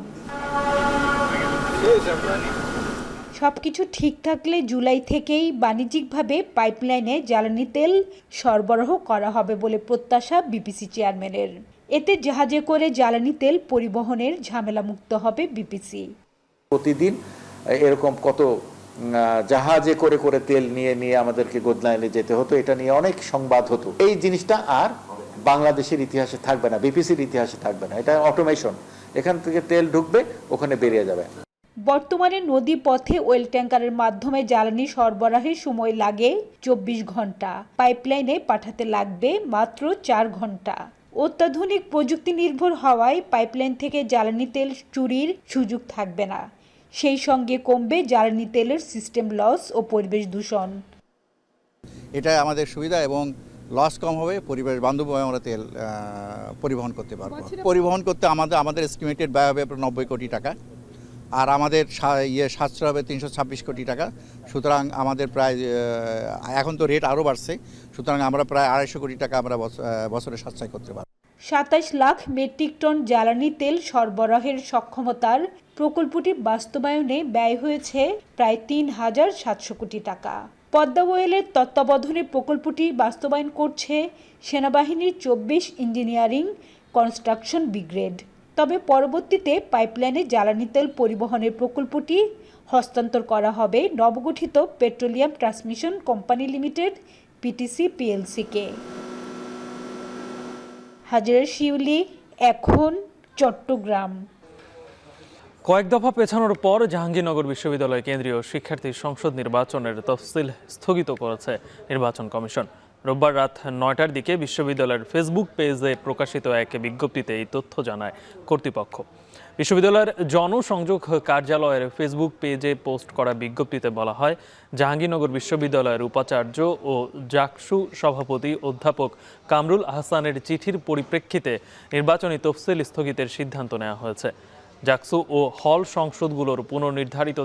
সবকিছু ঠিক থাকলে জুলাই থেকেই বাণিজ্যিকভাবে পাইপলাইনে জ্বালানি তেল সরবরাহ করা হবে বলে প্রত্যাশা বিপিসি চেয়ারম্যানের। এতে জাহাজে করে জ্বালানি তেল পরিবহনের ঝামেলামুক্ত হবে বিপিসি। প্রতিদিন এরকম কত জাহাজে করে করে তেল নিয়ে নিয়ে আমাদেরকে গোদনাইলে যেতে হতো, এটা নিয়ে অনেক সংবাদ হতো। এই জিনিসটা আর বাংলাদেশের ইতিহাসে থাকবে না, বিপিসির ইতিহাসে থাকবে না। এটা অটোমেশন, এখান থেকে তেল ঢুকবে, ওখানে বেরিয়ে যাবে। বর্তমানে নদী পথে ওয়েল ট্যাঙ্কারের মাধ্যমে জ্বালানি সরবরাহের সময় লাগে 24 ঘন্টা, পাইপলাইনে পাঠাতে লাগবে মাত্র 4 ঘন্টা। অত্যাধুনিক প্রযুক্তি নির্ভর হওয়ায় পাইপলাইন থেকে জ্বালানি তেল চুরির সুযোগ থাকবে না। সেই সঙ্গে কমবে জ্বালানি তেলের সিস্টেম লস ও পরিবেশ দূষণ। এটা আমাদের সুবিধা এবং লস কম হবে, পরিবেশ বান্ধবভাবে আমরা তেল পরিবহন করতে পারবো। পরিবহন করতে আমাদের এস্টিমেটেড ব্যয় হবে 90 কোটি টাকা, আর আমাদের সাশ্রয় হবে 326 কোটি টাকা। সুতরাং আমাদের প্রায়, এখন তো রেট আরও বাড়ছে, সুতরাং আমরা প্রায় 250 কোটি টাকা আমরা বছরে সাশ্রয় করতে পারবো। 27 লাখ মেট্রিক টন জ্বালানি তেল সরবরাহের সক্ষমতার প্রকল্পটি বাস্তবায়নে ব্যয় হয়েছে প্রায় 3,700 কোটি টাকা। পদ্মা ওয়েলের তত্ত্বাবধানে প্রকল্পটি বাস্তবায়ন করছে সেনাবাহিনীর 24 ইঞ্জিনিয়ারিং কনস্ট্রাকশন ব্রিগেড। তবে পরবর্তীতে পাইপলাইনে জ্বালানি তেল পরিবহনের প্রকল্পটি হস্তান্তর করা হবে নবগঠিত petroleum transmission company limited PTC পিএলসিকে। হাজেরা শিউলি, এখন চট্টগ্রাম। কয়েক দফা পেছানোর পর জাহাঙ্গীরনগর বিশ্ববিদ্যালয় কেন্দ্রীয় শিক্ষার্থী সংসদ নির্বাচনের তফসিল স্থগিত করেছে নির্বাচন কমিশন। রোববার রাত 9টার দিকে বিশ্ববিদ্যালয়ের ফেসবুক পেজে প্রকাশিত এক বিজ্ঞপ্তিতে এই তথ্য জানায় কর্তৃপক্ষ। বিশ্ববিদ্যালয়ের জনসংযোগ কার্যালয়ের ফেসবুক পেজে পোস্ট করা বিজ্ঞপ্তিতে বলা হয়, জাহাঙ্গীরনগর বিশ্ববিদ্যালয়ের উপাচার্য ও জাকসু সভাপতি অধ্যাপক কামরুল আহসানের চিঠির পরিপ্রেক্ষিতে নির্বাচনী তফসিল স্থগিতের সিদ্ধান্ত নেওয়া হয়েছে। জাকসু ও হল সংসদগুলোর পুনর্নির্ধারিত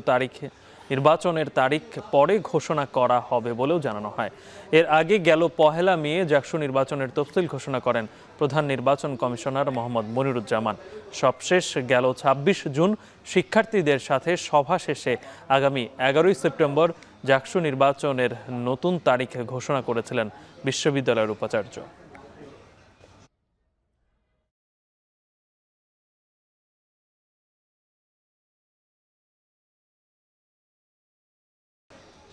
নির্বাচনের তারিখ পরে ঘোষণা করা হবে বলেও জানানো হয়। এর আগে গেল 1 মে জাকসু নির্বাচনের তফসিল ঘোষণা করেন প্রধান নির্বাচন কমিশনার মোহাম্মদ মনিরুজ্জামান। সবশেষ গেল 26 জুন শিক্ষার্থীদের সাথে সভা শেষে আগামী 11 সেপ্টেম্বর জাকসু নির্বাচনের নতুন তারিখ ঘোষণা করেছিলেন বিশ্ববিদ্যালয়ের উপাচার্য।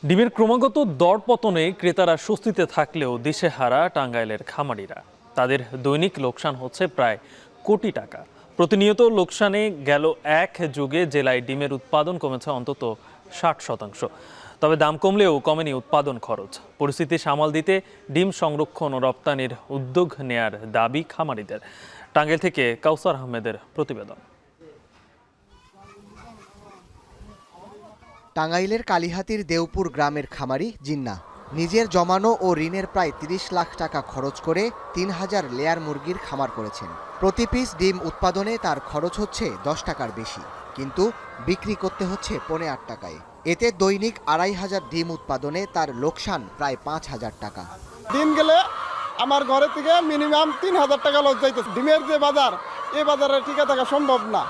ডিমের ক্রমাগত দরপতনে ক্রেতারা স্বস্তিতে থাকলেও দিশেহারা টাঙ্গাইলের খামারিরা। তাদের দৈনিক লোকসান হচ্ছে প্রায় কোটি টাকা। প্রতিনিয়ত লোকসানে গেল এক যুগে জেলায় ডিমের উৎপাদন কমেছে অন্তত 60%। তবে দাম কমলেও কমেনি উৎপাদন খরচ। পরিস্থিতি সামাল দিতে ডিম সংরক্ষণ ও রপ্তানির উদ্যোগ নেয়ার দাবি খামারিদের। টাঙ্গাইল থেকে কাউসার আহমেদের প্রতিবেদন। টাঙ্গাইলের কালিহাতীর দেওপুর গ্রামের খামারি জিন্না নিজের জমানো ও ঋণের প্রায় 30 লাখ টাকা খরচ করে 3000 লেয়ার মুরগির খামার করেছেন। প্রতি পিস ডিম উৎপাদনে তার খরচ হচ্ছে 10 টাকার বেশি, কিন্তু বিক্রি করতে হচ্ছে 8.5 টাকায়। এতে দৈনিক 2500 ডিম উৎপাদনে তার লোকসান প্রায় 5000 টাকা। দিন গেলে আমার ঘরে থেকে মিনিমাম 3000 টাকা লস যাইতেছে। ডিমের যে বাজার, এই বাজারে টিকে থাকা সম্ভব না।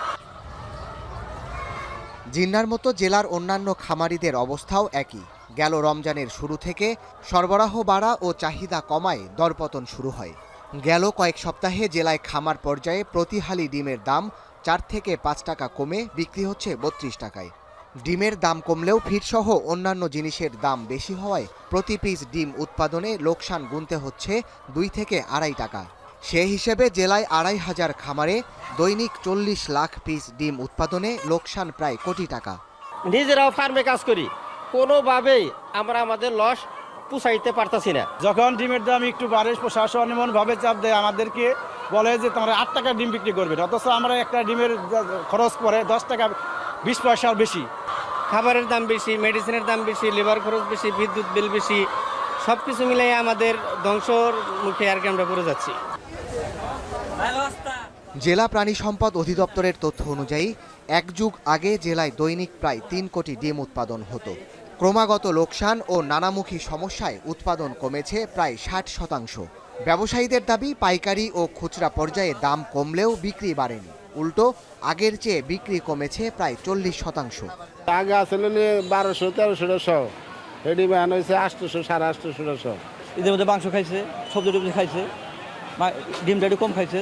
জিন্নার মতো জেলার অন্যান্য খামারিদের অবস্থাও একই। গেল রমজানের শুরু থেকে সরবরাহ বাড়া ও চাহিদা কমায় দরপতন শুরু হয়। গেল কয়েক সপ্তাহে জেলায় খামার পর্যায়ে প্রতি হালি ডিমের দাম 4 থেকে 5 টাকা কমে বিক্রি হচ্ছে 32 টাকায়। ডিমের দাম কমলেও ফিডসহ অন্যান্য জিনিসের দাম বেশি হওয়ায় প্রতি পিস ডিম উৎপাদনে লোকসান গুনতে হচ্ছে 2 থেকে 2.5 টাকা। সে হিসেবে জেলায় 2500 খামারে দৈনিক 40 লাখ পিস ডিম উৎপাদনে লোকসান প্রায় কোটি টাকা। নিজেরাও ফার্মে কাজ করি, কোনোভাবেই আমরা আমাদের লস পুষাইতে পারতাছি না। যখন ডিমের দাম একটু বাড়ে, প্রশাসন এমনভাবে চাপ দেয় আমাদেরকে, বলে যে তোমরা 8 টাকা ডিম বিক্রি করবে, অথচ আমরা একটা ডিমের খরচ পড়ে 10 টাকা 20 পয়সার বেশি। খাবারের দাম বেশি, মেডিসিনের দাম বেশি, লেবার খরচ বেশি, বিদ্যুৎ বিল বেশি, সব কিছু মিলিয়ে আমাদের ধ্বংসর মুখে আর কি আমরা পড়ে যাচ্ছি। জেলা প্রাণী সম্পদ অধিদপ্তরের তথ্য অনুযায়ী এক যুগ আগে জেলায় দৈনিক প্রায় 3 কোটি ডিম উৎপাদন হতো। ক্রমাগত লোকসান ও নানামুখী সমস্যায় উৎপাদন কমেছে প্রায় 60%। ব্যবসায়ীদের দাবি পাইকারি ও খুচরা পর্যায়ে দাম কমলেও বিক্রি বাড়েনি, উল্টো আগের চেয়ে বিক্রি কমেছে প্রায় 40%। আগে আসলে 1200-1300, এটি মান হয়েছে 800, 850। এদের মধ্যে মাংস খাইছে, সবজি টবজি খাইছে, ডিমটা একটু কম খাইছে,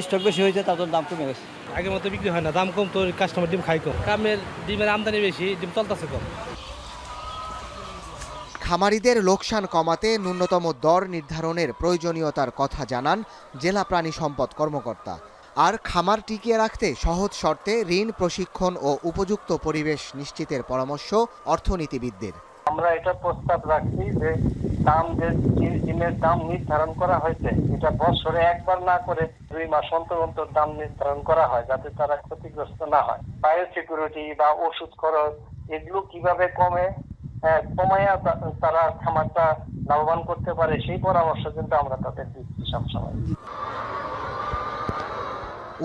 স্টক বেশি হয়েছে, তাদের দাম কমে গেছে। আগের মতো বিক্রি হয় না, দাম কম তো কাস্টমার ডিম খাই কম। কামের ডিমের আমদানি বেশি, ডিম চলতেছে কম। খামারিদের লোকসান কমাতে ন্যূনতম দর নির্ধারণের প্রয়োজনীয়তার কথা জানান জেলা প্রাণী সম্পদ কর্মকর্তা। আর খামার টিকিয়ে রাখতে সহজ শর্তে ঋণ, প্রশিক্ষণ ও উপযুক্ত পরিবেশ নিশ্চিতের পরামর্শ অর্থনীতিবিদদের। আমরা এটা প্রস্তাব রাখছি যে ডিমের দাম নির্ধারণ করা হয়েছে, এটা বছরে একবার না করে 2 মাস অন্তর অন্তর দাম নির্ধারণ করা হয়, যাতে তারা ক্ষতিগ্রস্ত না হয়। বায়োসিকিউরিটি বা ওষুধ খরচ এগুলো কিভাবে কমাইয়া তারা খামারটা লাভবান করতে পারে, সেই পরামর্শ কিন্তু আমরা তাদের দিচ্ছি সবসময়।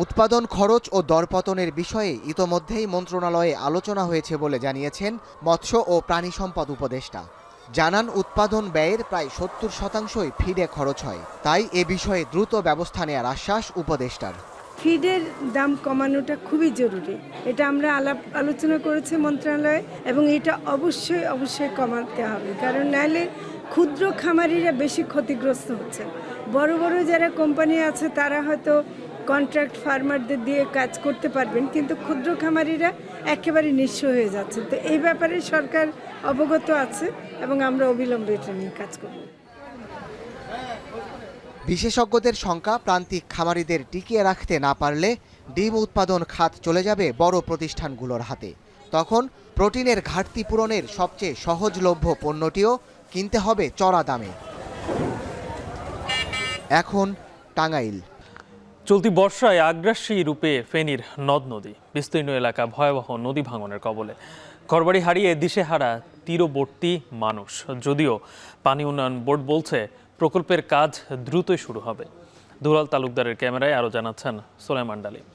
উৎপাদন খরচ ও দরপতনের বিষয়ে ইতোমধ্যেই মন্ত্রণালয়ে আলোচনা হয়েছে বলে জানিয়েছেন মৎস্য ও প্রাণী সম্পদ উপদেষ্টা। জানান উৎপাদন ব্যয়ের প্রায় 70%ই ফিডে খরচ হয়, তাই এ বিষয়ে দ্রুত ব্যবস্থা নেওয়ার আশ্বাস উপদেষ্টার। ফিডের দাম কমানোটা খুবই জরুরি, এটা আমরা আলোচনা করেছি মন্ত্রণালয়ে, এবং এটা অবশ্যই কমাতে হবে, কারণ নাহলে ক্ষুদ্র খামারিরা বেশি ক্ষতিগ্রস্ত হচ্ছে। বড় বড় যারা কোম্পানি আছে তারা হয়তো কন্ট্রাক্ট ফার্মারদের দিয়ে কাজ করতে পারবেন, কিন্তু ক্ষুদ্র খামারিরা একেবারে নিঃস্ব হয়ে যাচ্ছে। তো এই ব্যাপারে সরকার অবগত আছে এবং আমরা অবিলম্বে এটা নিয়ে কাজ করব। বিশেষজ্ঞদের শঙ্কা, প্রান্তিক খামারিদের টিকিয়ে রাখতে না পারলে ডিম উৎপাদন খাত চলে যাবে বড় প্রতিষ্ঠানগুলোর হাতে। তখন প্রোটিনের ঘাটতি পূরণের সবচেয়ে সহজলভ্য পণ্যটিও কিনতে হবে চড়া দামে। এখন টাঙ্গাইল। চলতি বর্ষায় আগ্রাসী রূপে ফেনীর নদ নদী, বিস্তীর্ণ এলাকা ভয়াবহ নদী ভাঙনের কবলে। ঘরবাড়ি হারিয়ে দিশেহারা তীরবর্তী মানুষ। যদিও পানি উন্নয়ন বোর্ড বলছে প্রকল্পের কাজ দ্রুতই শুরু হবে। দুলাল তালুকদারের ক্যামেরায় আরও জানাচ্ছেন সোলাইমান ডালিম।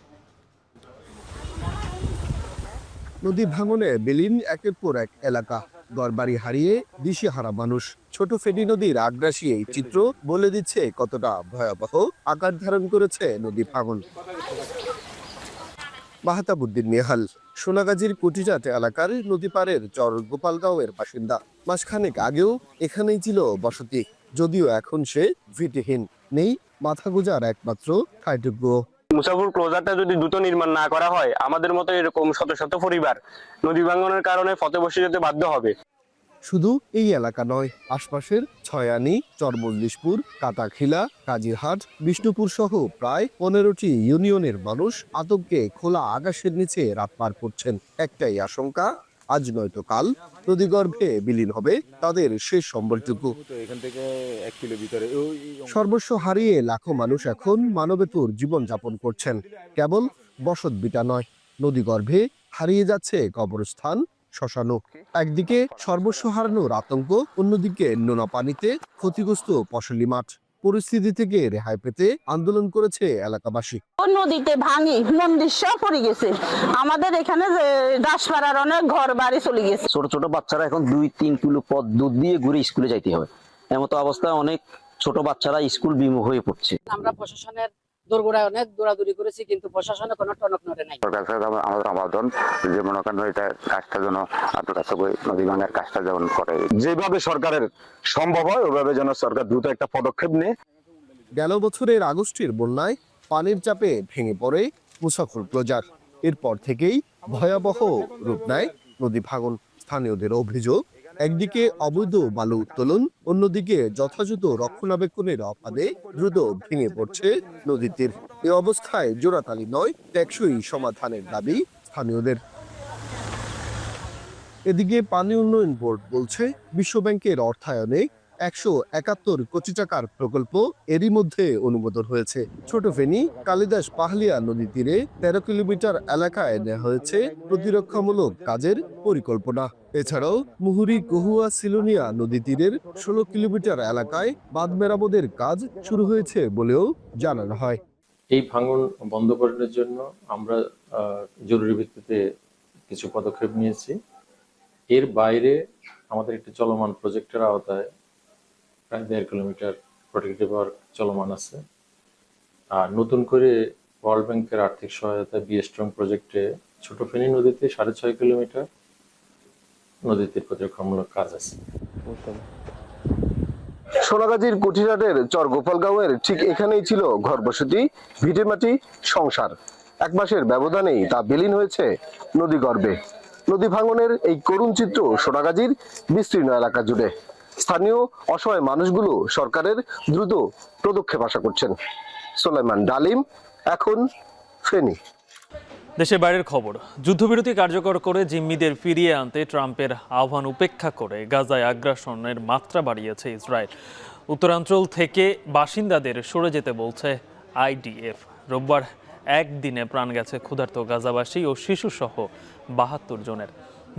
নদী ভাঙনে বিলীন একের পর এক এলাকা, ঘরবাড়ি হারিয়ে দিশেহারা মানুষ। ছোট ফেনী নদীর আগ্রাসী এই চিত্র বলে দিচ্ছে কতটা ভয়াবহ আকার ধারণ করেছে নদী ভাঙন। মাহতাবুদ্দিন নেহাল সোনাগাজীর কুটিজাট এলাকার নদী পাড়ের চর গোপালগাঁওয়ের বাসিন্দা। মাসখানেক আগেও এখানেই ছিল বসতি, যদিও এখন সে ভিটেহীন, নেই মাথা গোজার একমাত্র ঠাইটুকু। মুসাফুর ক্লোজারটা যদি দ্রুত নির্মাণ না করা হয়, আমাদের মতো এরকম শত শত পরিবার নদী ভাঙনের কারণে পথে বসে যেতে বাধ্য হবে। শুধু এই এলাকা নয়, আশপাশের ছয়ানি, চরমল্লিশপুর, কাটাখিলা, কাজিরহাট, বিষ্ণুপুর সহ প্রায় 15টি ইউনিয়নের মানুষ আতঙ্কে খোলা আকাশের নিচে রাত পার করছেন। একটাই আশঙ্কা, আজ নয়তো কাল নদীগর্ভে বিলীন হবে তাদের শেষ সম্বলটুকু। সর্বস্ব হারিয়ে লাখো মানুষ এখন মানবেতর জীবনযাপন করছেন। কেবল বসতভিটা নয়, নদীগর্ভে হারিয়ে যাচ্ছে কবরস্থান, শ্মশানও। একদিকে সর্বস্ব হারানোর আতঙ্ক, অন্যদিকে নোনা পানিতে ক্ষতিগ্রস্ত ফসলি মাঠ। পরিস্থিতি থেকে রেহাই পেতে আন্দোলন করেছে এলাকাবাসী। নদীতে ভাঙি মন্দির সব পড়ে গেছে, আমাদের এখানে দাসপাড়ার অনেক ঘর বাড়ি চলে গেছে। ছোট ছোট বাচ্চারা এখন 2-3 কিলো পথ দুধ দিয়ে ঘুরে স্কুলে যাইতে হবে, এমতো অবস্থায় অনেক ছোট বাচ্চারা স্কুল বিমুখ হয়ে পড়ছে। আমরা প্রশাসনের দোরগোড়ায় অনেক দৌড়াদৌড়ি করেছি, কিন্তু প্রশাসনে কোনো টনক নড়ে নাই। আমাদের আবেদন যে মনে করেন এটা কাজটা যেন নদী ভাঙার কাজটা যেমন করে, যেভাবে সরকারের সম্ভব হয় ওইভাবে যেন সরকার দ্রুত একটা পদক্ষেপ নেয়। গেল বছরের আগস্টের বন্যায় পানির চাপে ভেঙে পড়ে মুসাফর ক্লোজার। এরপর থেকেই ভয়াবহ রূপ নেয় নদী ভাঙন। স্থানীয়দের অভিযোগ, একদিকে অবৈধ বালু উত্তোলন, অন্যদিকে যথাযথ রক্ষণাবেক্ষণের অভাবে দ্রুত ভেঙে পড়ছে নদীর তীর। এই অবস্থায় জোড়াতালি নয়, টেকসই সমাধানের দাবি স্থানীয়দের। এদিকে পানি উন্নয়ন বোর্ড বলছে, বিশ্বব্যাংকের অর্থায়নে 171 কোটি টাকার প্রকল্প এরই মধ্যে অনুমোদন হয়েছে। ছোট ফেনী, কালিদাস পাহালিয়া নদী তীরে 13 কিলোমিটার এলাকায় নেওয়া হয়েছে প্রতিরক্ষামূলক কাজের পরিকল্পনা। এছাড়াও মুহুরী, কহুয়া, সিলোনিয়া নদী তীরের 16 কিলোমিটার এলাকায় বাঁধ মেরামতের কাজ শুরু হয়েছে বলেও জানানো হয়। এই ভাঙন বন্ধ করার জন্য আমরা জরুরি ভিত্তিতে কিছু পদক্ষেপ নিয়েছি। এর বাইরে আমাদের একটি চলমান প্রজেক্টের আওতায় প্রায় 1.5 কিলোমিটার প্রোটেক্টিভ ওয়ার্ক চলমান আছে। আর নতুন করে ওয়ার্ল্ড ব্যাংকের আর্থিক সহায়তায় বিএস্ট্রং প্রজেক্টে ছোট ফেনী নদীতে 6.5 কিলোমিটার নদীতে প্রতিরক্ষামূলক কাজ আছে। সোনাগাজীর কুঠিরহাটের চর গোপালগাঁওয়ের ঠিক এখানেই ছিল ঘরবসতি, ভিটেমাটি, সংসার। এক মাসের ব্যবধানেই তা বিলীন হয়েছে নদীগর্ভে। নদী ভাঙনের এই করুণ চিত্র সোনাগাজীর বিস্তীর্ণ এলাকা জুড়ে। স্থানীয় অসহায় মানুষগুলো সরকারের দ্রুত পদক্ষেপ আশা করছেন। সোলাইমান ডালিম, এখন ফেনী। দেশের বাইরের খবর, যুদ্ধবিরতি কার্যকর করে জিম্মিদের ফিরিয়ে আনতে ট্রাম্পের আহ্বান উপেক্ষা করে গাজায় আগ্রাসনের মাত্রা বাড়িয়েছে ইসরায়েল। উত্তরাঞ্চল থেকে বাসিন্দাদের সরে যেতে বলছে আইডিএফ। রোববার একদিনে প্রাণ গেছে ক্ষুধার্ত গাজাবাসী ও শিশুসহ 72 জনের।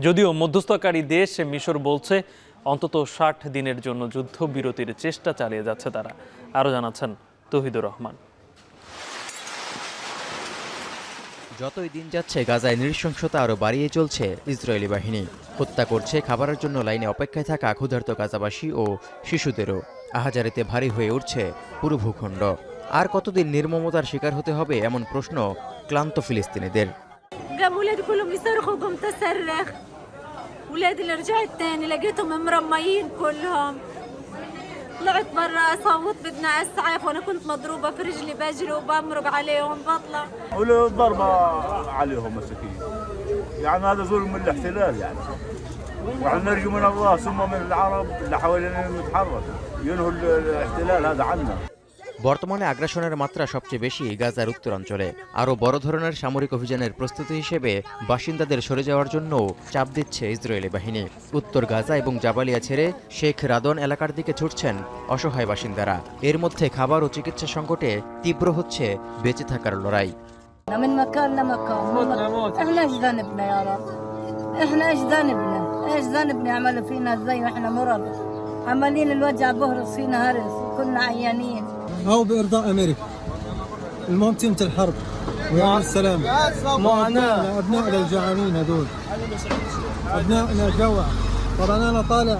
যদিও মধ্যস্থকারী দেশ মিশর বলছে অন্তত 60 দিনের জন্য যুদ্ধবিরতির চেষ্টা চালিয়ে যাচ্ছে তারা। আরও জানাচ্ছেন তৌহিদুর রহমান। যতই দিন যাচ্ছে গাজায় নৃশংসতা আরও বাড়িয়ে চলছে ইসরায়েলি বাহিনী। হত্যা করছে খাবারের জন্য লাইনে অপেক্ষায় থাকা ক্ষুধার্ত গাজাবাসী ও শিশুদেরও। আহাজারিতে ভারী হয়ে উঠছে পুরো ভূখণ্ড। আর কতদিন নির্মমতার শিকার হতে হবে এমন প্রশ্ন ক্লান্ত ফিলিস্তিনিদের। ولادي اللي رجعت تاني لقيتهم مرميين كلهم. طلعت برا صوت بدنا اسعاف وانا كنت مضروبه في رجلي بجري وبمرق عليهم بطلع. ضربه عليهم مساكين. يعني هذا ظلم من الاحتلال يعني. وعن نرجو من الله ثم من العرب اللي حوالينا نتحرك ينهوا الاحتلال هذا عنا. বর্তমানে আগ্রাসনের মাত্রা সবচেয়ে বেশি গাজার উত্তরাঞ্চলে। আরও বড় ধরনের সামরিক অভিযানের প্রস্তুতি হিসেবে বাসিন্দাদের সরে যাওয়ার জন্য চাপ দিচ্ছে ইসরায়েলি বাহিনী। উত্তর গাজা এবং জাবালিয়া ছেড়ে শেখ রাদন এলাকার দিকে ছুটছেন অসহায় বাসিন্দারা। এর মধ্যে খাবার ও চিকিৎসা সংকটে তীব্র হচ্ছে বেঁচে থাকার লড়াই। أو بإرضاء أمريكا. المهم تنتهي الحرب ويا السلام. معنا أبنائنا الجوعانين هذول. أبنائنا جوع. طبعا أنا طالع.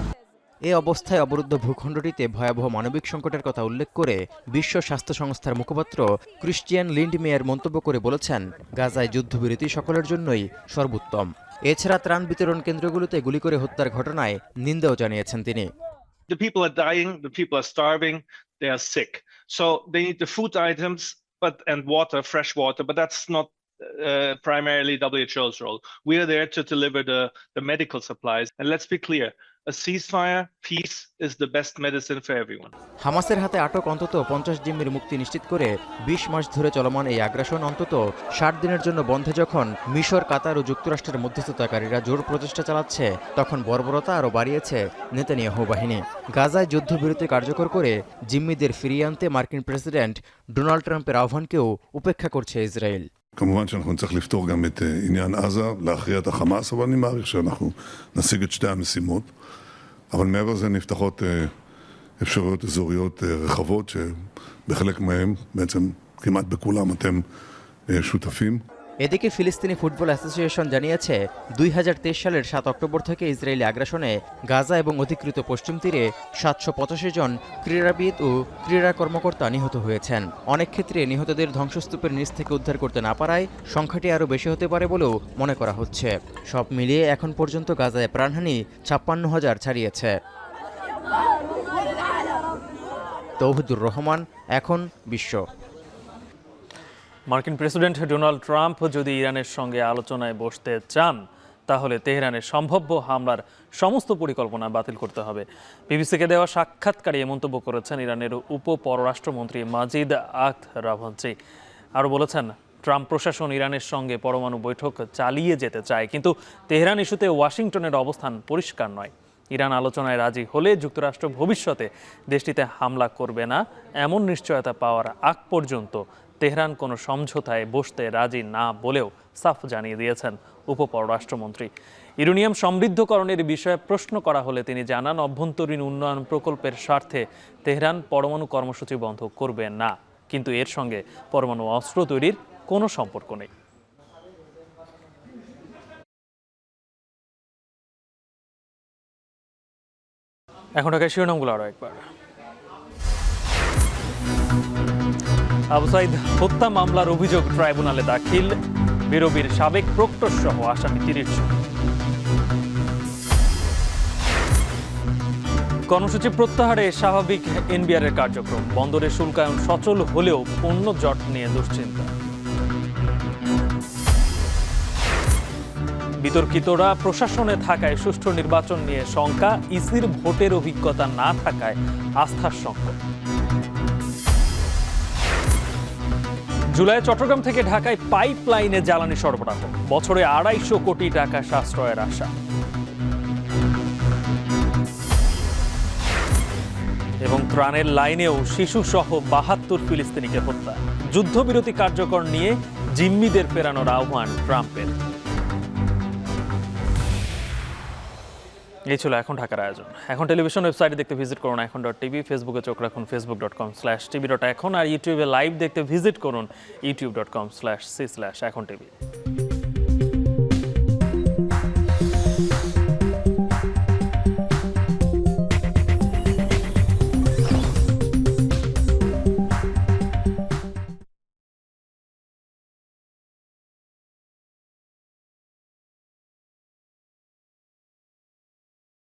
এই অবস্থায় অবরুদ্ধ ভূখণ্ডটিতে ভয়াবহ মানবিক সংকটের কথা উল্লেখ করে বিশ্ব স্বাস্থ্য সংস্থার মুখপাত্র ক্রিশ্চিয়ান লিন্ডমেয়ার মন্তব্য করে বলেছেন, গাজায় যুদ্ধবিরতি সকলের জন্যই সর্বোত্তম। এছাড়া ত্রাণ বিতরণ কেন্দ্রগুলোতে গুলি করে হত্যার ঘটনায় নিন্দাও জানিয়েছেন তিনি। The people are dying, the people are starving, they are sick. So they need the food items and water, fresh water, but that's not primarily WHO's role. We are there to deliver the medical supplies. And let's be clear, a ceasefire, peace is the best medicine for everyone. হামাসের হাতে আটক অন্তত 50 জিম্মির মুক্তি নিশ্চিত করে 20 মাস ধরে চলমান এই আগ্রাসন অন্তত 60 দিনের জন্য বন্ধে যখন মিশর, কাতার ও যুক্তরাষ্ট্রের মধ্যস্থতাকারীরা জোর প্রচেষ্টা চালাচ্ছে, তখন বর্বরতা আরও বাড়িয়েছে নেতানিয়াহু বাহিনী। গাজায় যুদ্ধবিরতি কার্যকর করে জিম্মিদের ফিরিয়ে আনতে মার্কিন প্রেসিডেন্ট ডোনাল্ড ট্রাম্পের আহ্বানকেও উপেক্ষা করছে ইসরায়েল। כמובן שאנחנו נצטרך לפתור גם את עניין עזה, להכריע את החמאס, אבל אני מעריך שאנחנו נשיג את שתי המשימות. אבל מעבר לזה נפתחות אפשרויות אזוריות רחבות, שבחלק מהם, בעצם כמעט בכולם אתם שותפים. এদিকে ফিলিস্তিনি ফুটবল অ্যাসোসিয়েশন জানিয়েছে 2023 সালের 7 অক্টোবর থেকে ইসরায়েলি আগ্রাসনে গাজা এবং অধিকৃত পশ্চিম তীরে 785 জন ক্রীড়াবিদ ও ক্রীড়া কর্মকর্তা নিহত হয়েছেন। অনেক ক্ষেত্রে নিহতদের ধ্বংসস্তূপের নিচ থেকে উদ্ধার করতে না পারায় সংখ্যাটি আরও বেশি হতে পারে বলেও মনে করা হচ্ছে। সব মিলিয়ে এখন পর্যন্ত গাজায় প্রাণহানি 56,000 ছাড়িয়েছে। তৌহিদুর রহমান, এখন বিশ্ব। মার্কিন প্রেসিডেন্ট ডোনাল্ড ট্রাম্প যদি ইরানের সঙ্গে আলোচনায় বসতে চান, তাহলে তেহরানের সম্ভাব্য হামলার সমস্ত পরিকল্পনা বাতিল করতে হবে। বিবিসিকে দেওয়া সাক্ষাৎকারে এ মন্তব্য করেছেন ইরানের উপ পররাষ্ট্রমন্ত্রী মাজিদ আখত রাভাঞ্চি। আরও বলেছেন, ট্রাম্প প্রশাসন ইরানের সঙ্গে পরমাণু বৈঠক চালিয়ে যেতে চায়, কিন্তু তেহরান ইস্যুতে ওয়াশিংটনের অবস্থান পরিষ্কার নয়। ইরান আলোচনায় রাজি হলে যুক্তরাষ্ট্র ভবিষ্যতে দেশটিতে হামলা করবে না এমন নিশ্চয়তা পাওয়ার আগ পর্যন্ত তেহরান কোনো সমঝোতায় বসতে রাজি না বলেও সাফ জানিয়ে দিয়েছেন উপপররাষ্ট্রমন্ত্রী। ইউরেনিয়াম সমৃদ্ধকরণের বিষয়ে প্রশ্ন করা হলে তিনি জানান, অভ্যন্তরীণ উন্নয়ন প্রকল্পের স্বার্থে তেহরান পরমাণু কর্মসূচি বন্ধ করবে না, কিন্তু এর সঙ্গে পরমাণু অস্ত্র তৈরির কোনো সম্পর্ক নেই। এখন ঢাকায় শিরোনামগুলো আরও একবার। আবু সাইদ হত্যা মামলার অভিযোগ ট্রাইব্যুনালে দাখিল, বিরোধীর সাবেক প্রক্টর সহ আসামি 30 জন। কর্মসূচি প্রত্যাহারে স্বাভাবিক এনবিআরের কার্যক্রম, বন্দরে শুল্কায়ন সচল হলেও পণ্য জট নিয়ে দুশ্চিন্তা। বিতর্কিতরা প্রশাসনে থাকায় সুষ্ঠু নির্বাচন নিয়ে শঙ্কা, ইসির ভোটের অভিজ্ঞতা না থাকায় আস্থার সংকট। জুলাই চট্টগ্রাম থেকে ঢাকায় পাইপ লাইনে জ্বালানি সরবরাহ, বছরে 250 কোটি টাকা সাশ্রয়ের আশা। এবং ত্রাণের লাইনেও শিশুসহ 72 ফিলিস্তিনিকে হত্যা, যুদ্ধবিরতি কার্যকর নিয়ে জিম্মিদের ফেরানোর আহ্বান ট্রাম্পের। এই ছিল এখন ঢাকার আয়োজন। এখন টেলিভিশন ওয়েবসাইটে দেখতে ভিজিট করুন এখন.tv, ফেসবুকে চোখ রাখুন facebook.com/tv.এখন, আর ইউটিউবে লাইভ দেখতে ভিজিট করুন youtube.com/c/echontv।